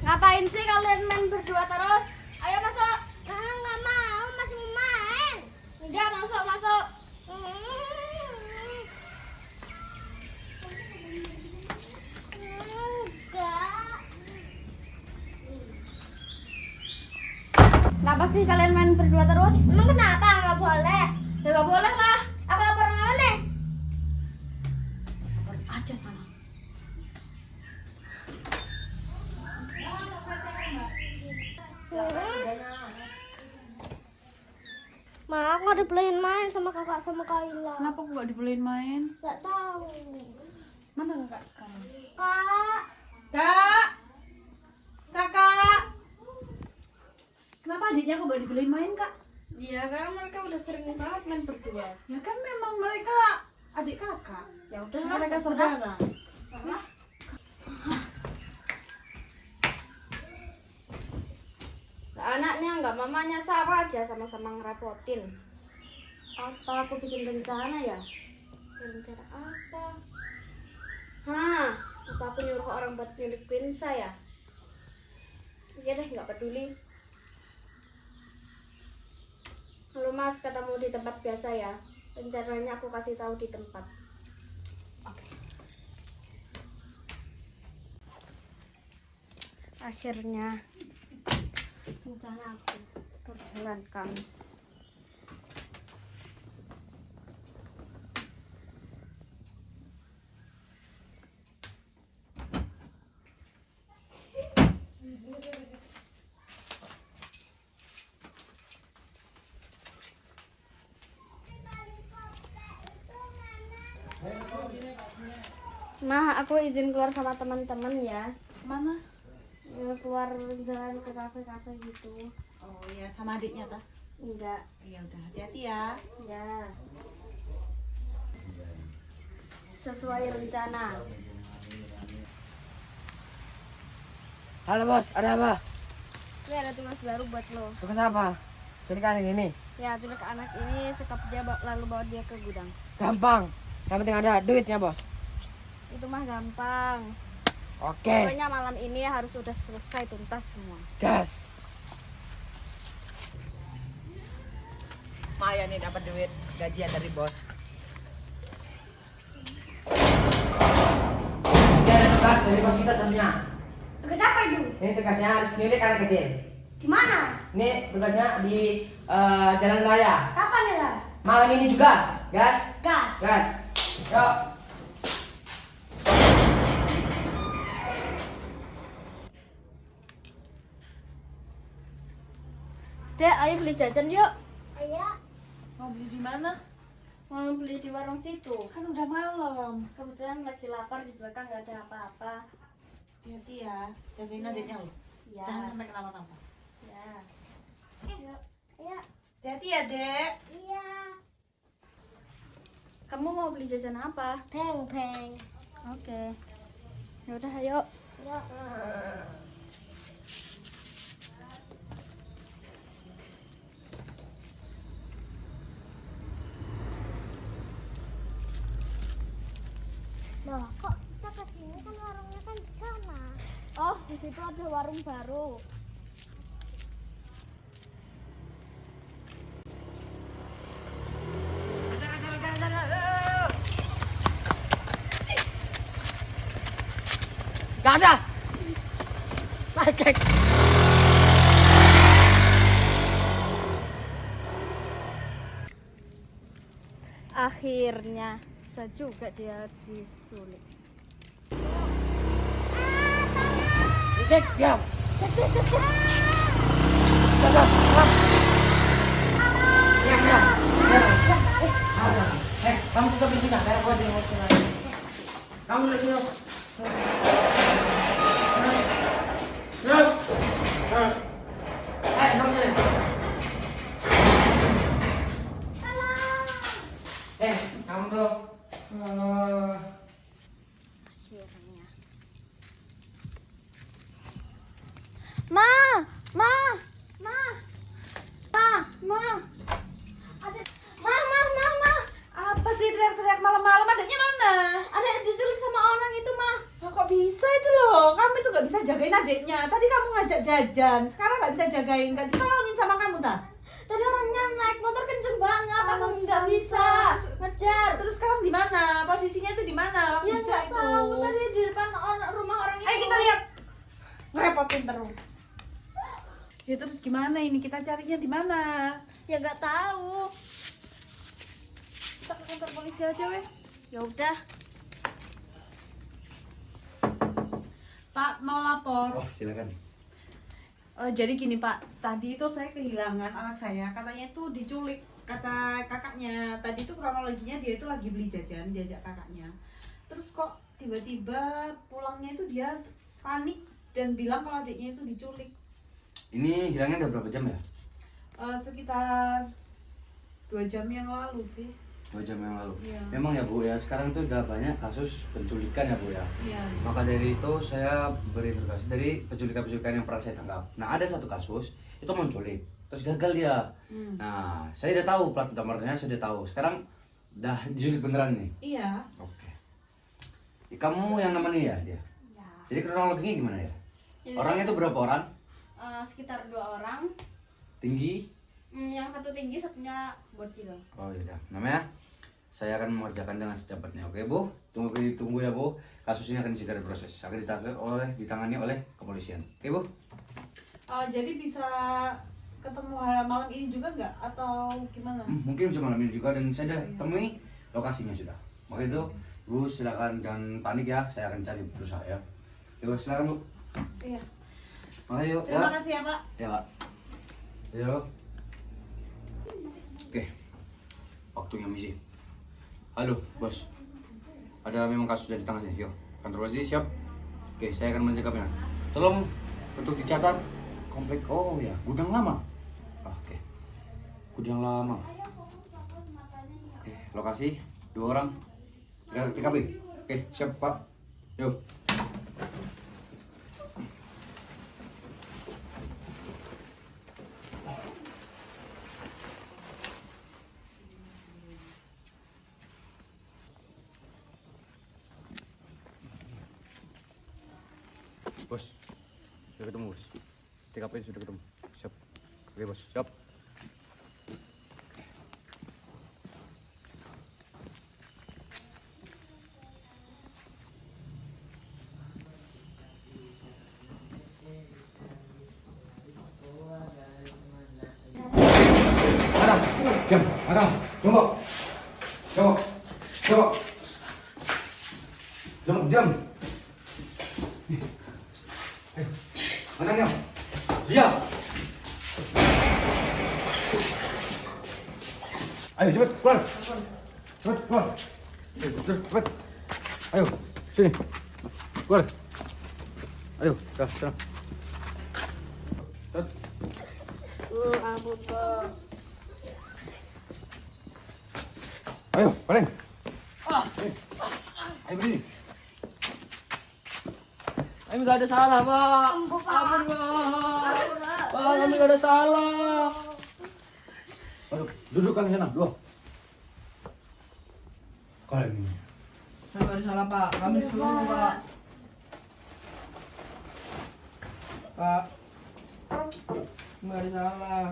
Ngapain sih kalian main berdua terus? Ayo masuk. Nggak mau, masih mau main. Enggak, masuk, masuk. Enggak. Kenapa sih kalian main berdua terus? Emang kenapa nggak boleh? Ya nggak boleh lah. Aku lapor mama deh. Aja sana. Ma, aku nggak dibolehin main sama kakak sama Kaila. Kenapa aku gak dibolehin main? Nggak tahu. Mana kakak sekarang? Kak, Kak! Kakak! Kenapa adiknya aku gak dibolehin main, Kak? Iya, karena mereka udah sering banget main berdua. Ya kan memang mereka adik kakak. Ya udah, Mereka saudara. Salah. Anaknya nggak mamanya sama aja, sama-sama ngerepotin. Apa aku bikin rencana ya? Rencana apa? Hah, apa aku nyuruh orang buat nyulik Quinsa ya? Ya deh, nggak peduli. Halo mas, ketemu di tempat biasa ya. Rencananya aku kasih tahu di tempat. Oke. Akhirnya rencana aku terjalankan. Mah, aku izin keluar sama teman-teman ya. Mana? Keluar jalan ke kafe-kafe gitu. Oh iya, sama adiknya tah? Enggak, Iya udah, hati-hati ya. ya. Sesuai rencana. Halo bos, ada apa? Ini ada tugas baru buat lo. Tugas apa? Culikan ini. Ya, culik anak ini, sekap dia lalu bawa dia ke gudang. Gampang. Yang penting ada duitnya bos. Itu mah gampang. Oke. Pokoknya malam ini harus udah selesai tuntas semua. Gas. Maya nih dapat duit gajian dari bos. Ini ada tugas dari bos kita satunya. tugas apa itu? Ini tugasnya harus nyulik anak kecil. Di mana? Ini tugasnya di jalan raya. Kapan ya? Malam ini juga. Gas. Gas. Gas. Yuk. Dek, ayo beli jajan yuk. Ayo. Mau beli di mana? Mau beli di warung situ. Kan udah malam. Kebetulan lagi lapar, di belakang nggak ada apa-apa. Hati-hati ya, jagain adiknya loh. Ya. Jangan sampai kenapa-napa. Ya. Ayo. Hati-hati ya, Dek. Iya. Kamu mau beli jajan apa? Peng. Oke. Ya udah, ayo. Ya. Loh, kok kita kesini kan warungnya kan di sana. Oh, di situ ada warung baru. Gak ada. Pakai. Akhirnya bisa juga dia diculik. Sik, diam. Sik. Diam. Kamu juga di sini, biar aku aja yang ngurus lagi. Kamu di sini. Kamu sini. Kamu tuh. Akhirnya. Ma. Ada. Ma. Apa sih teriak-teriak malam-malam? Adiknya mana? Ada diculik sama orang itu, Ma. Lah kok bisa itu loh? Kamu itu gak bisa jagain adik adiknya. Tadi kamu ngajak jajan, sekarang nggak bisa jagain, nggak ditolongin sama kamu tak? Tadi orangnya naik motor kenceng banget, aku Alasan. nggak bisa ngejar. Terus sekarang di mana? Posisinya tuh di mana? Ya Waktu nggak itu. tahu, tadi di depan rumah orang itu. Ayo kita lihat. Ngerepotin terus. Ya terus gimana ini? Kita carinya di mana? Ya nggak tahu. Kita ke kantor polisi aja wes. Ya udah. Pak mau lapor. Oh, silakan. Jadi gini Pak, tadi itu saya kehilangan anak saya, katanya itu diculik, kata kakaknya. Tadi itu kronologinya dia itu lagi beli jajan, diajak kakaknya. Terus kok tiba-tiba pulangnya itu dia panik dan bilang kalau adiknya itu diculik. Ini hilangnya udah berapa jam ya? Sekitar 2 jam yang lalu sih. 2 jam yang lalu. Iya. Memang ya Bu ya, sekarang tuh udah banyak kasus penculikan ya Bu ya. Iya. Maka dari itu saya berinterogasi dari penculikan-penculikan yang pernah saya tangkap. Nah ada satu kasus itu menculik, terus gagal dia. Nah saya udah tahu plat nomornya, saya udah tahu. Sekarang udah diculik beneran nih. Iya. Oke. Kamu yang nemenin ya dia? Ya. Jadi kronologinya gimana ya? Jadi, Orangnya itu berapa orang? sekitar 2 orang. Tinggi? Yang satu tinggi, satunya bocil. Oh iya. Namanya? Saya akan mengerjakan dengan secepatnya. Oke Bu, tunggu ya Bu. Kasus ini akan segera diproses, akan ditangani oleh kepolisian. Oke Bu? Jadi bisa ketemu malam ini juga nggak atau gimana? Mungkin bisa malam ini juga dan saya sudah temui lokasinya sudah. Maka itu Bu silakan jangan panik ya, saya akan cari berusaha ya. Yuk silakan Bu. Iya. Makasih yuk. Terima kasih ya Pak. Ya Pak. Yuk. Oke. Waktunya misi. Halo bos. Ada memang kasus dari tangan sini. Yuk. Kantor polisi siap. Oke, saya akan menjaga. Tolong untuk dicatat komplek. Oh ya, gudang lama. Oke. Gudang lama. Oke, lokasi 2 orang. TKP. Oke, siap Pak. Yuk. Bos, sudah ketemu bos. TKP sudah ketemu. Siap. Oke bos, siap. Madam, diam, madam, tunggu. Tunggu, tunggu. Tunggu, diam. Madam, diam. Diam. Ayo cepat keluar. Cepat keluar. Cepat. Ayo, sini. Keluar. Ayo, dah, sana. Cepat. Ampun, Bang. Ayo, paling. Ayo berdiri. Kami gak ada salah, Pak. Ampun, Pak. Pak, kami gak ada salah. Masuk, duduk kalian sana, dua. Kalian ini. Kami gak ada salah, Pak. Kami disuruh, Pak. Pak. Kami gak ada salah.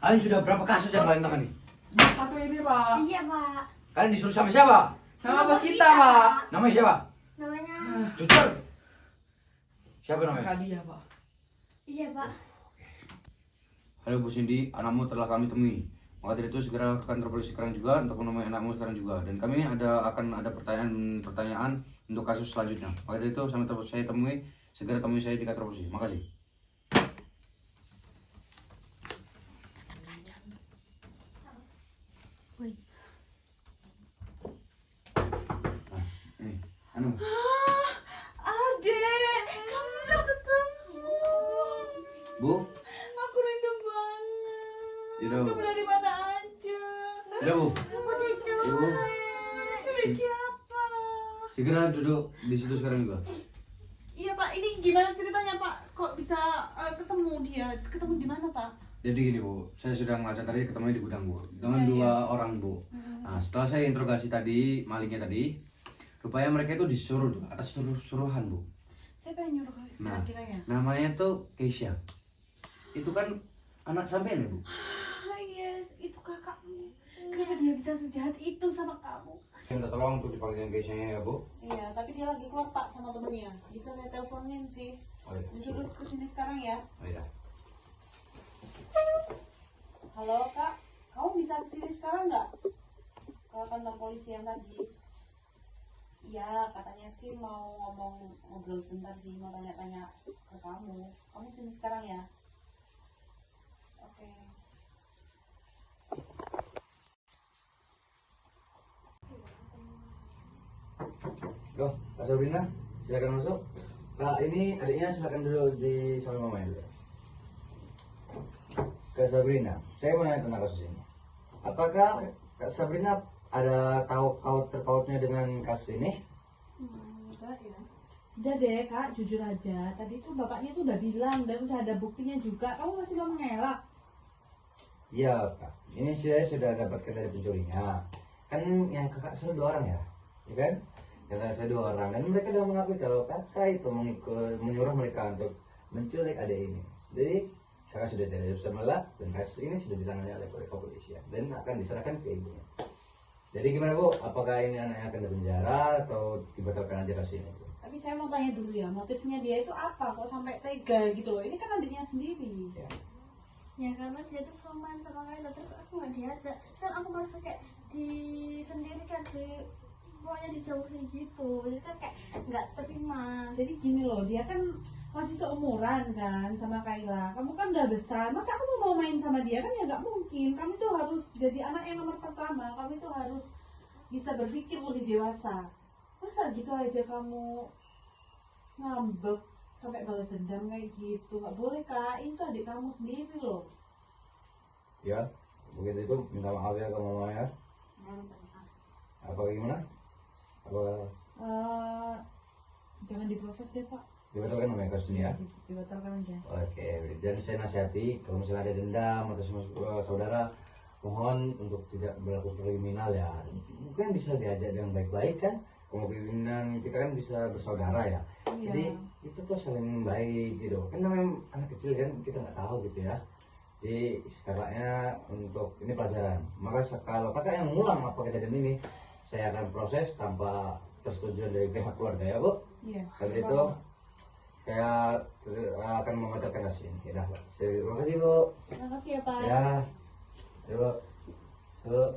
Kalian sudah berapa kasus yang kalian tangani? Satu ini, Pak. Iya, Pak. Kalian disuruh sama siapa? Sama bos kita, Pak. Namanya siapa? Namanya Jujur. Siapa namanya? Kakak dia, Pak. Iya, Pak. Halo Bu Cindy, anakmu telah kami temui. Maka dari itu segera ke kantor polisi sekarang juga untuk menemui anakmu sekarang juga. Dan kami akan ada pertanyaan untuk kasus selanjutnya. Maka dari itu saya temui, segera temui saya di kantor polisi. Makasih. Nah, ini, anu. Adek, kamu udah ketemu. Bu, Aku rindu banget. Yaudah, Bu. Kamu dari mana aja? Udah Bu. Ibu, Culik siapa? segera duduk di situ sekarang juga. Iya Pak, ini gimana ceritanya Pak? Kok bisa ketemu dia? Ketemu di mana Pak? Jadi gini Bu, saya sudah ngajak tadi ketemu di gudang Bu dengan dua orang Bu. Nah setelah saya interogasi tadi malingnya tadi, rupanya mereka itu disuruh tuh atas suruhan Bu. Siapa yang nyuruh Nah, kira-kiranya? namanya tuh Keisha. Itu kan anak sampean ya, Bu? Ah iya, itu kakakmu. Kenapa dia bisa sejahat itu sama kamu? Saya minta tolong untuk dipanggilin Keisha-nya ya, Bu. Iya, tapi dia lagi keluar Pak sama temennya. Bisa saya teleponin sih. Oh iya. Disuruh kesini sekarang ya. Oh iya. Halo Kak, kamu bisa kesini sekarang nggak? Ke kantor polisi yang tadi. Iya, katanya sih mau ngobrol sebentar sih, mau tanya-tanya ke kamu. Kamu sini sekarang ya? Oke. Yo, Kak Sabrina, silakan masuk. Kak, ini adiknya silakan duduk di sama mamanya dulu. Kak Sabrina, saya mau nanya tentang kasus ini. Apakah Kak Sabrina ada tahu terpautnya dengan kasus ini? Enggak ya. Udah deh Kak, jujur aja. Tadi tuh bapaknya tuh udah bilang dan udah ada buktinya juga. Kamu masih mau mengelak? Iya, Kak. Ini saya sudah dapatkan dari pencurinya. Kan yang kakak saya 2 orang ya, ya kan? Kakak saya 2 orang dan mereka sudah mengakui kalau kakak itu menyuruh mereka untuk menculik adik ini. Jadi kakak sudah tidak bisa mengelak dan kasus ini sudah ditangani oleh kepolisian dan akan diserahkan ke ibunya. Jadi gimana Bu? Apakah ini anaknya akan dipenjara atau dibatalkan aja kasus ini? Tapi saya mau tanya dulu ya, motifnya dia itu apa kok sampai tega gitu loh? Ini kan adiknya sendiri. Ya. Ya karena dia tuh suka main sama Kayla, terus aku nggak diajak. Kan aku merasa kayak disendirikan, pokoknya dijauhi gitu. Jadi kan kayak nggak terima. Jadi gini loh, dia kan masih seumuran kan sama Kayla. Kamu kan udah besar, masa aku mau main sama dia kan ya nggak mungkin. Kamu tuh harus jadi anak yang nomor pertama. Kamu tuh harus bisa berpikir lebih dewasa. Masa gitu aja kamu ngambek sampai balas dendam kayak gitu? Nggak boleh Kak, itu adik kamu sendiri loh. Ya, begitu itu minta maaf ya ke mama ya. Apa gimana? Apa Jangan diproses deh Pak. dibatalkan namanya kasus ini ya? Dibatalkan aja. Oke, dan saya nasihati kalau misalnya ada dendam atau sama saudara, mohon untuk tidak berlaku kriminal ya. Mungkin bisa diajak dengan baik-baik kan? Kemungkinan kita kan bisa bersaudara ya. Iya. Jadi itu tuh saling baik gitu. Kan namanya anak kecil kan kita nggak tahu gitu ya. Jadi kakaknya untuk ini pelajaran. Maka kalau kakak yang ngulang apa kejadian ini, saya akan proses tanpa persetujuan dari pihak keluarga ya Bu. Iya. Habis itu saya akan membatalkan kasus ini. Ya, terima kasih Bu. Terima kasih ya Pak. Ya, yuk, yuk.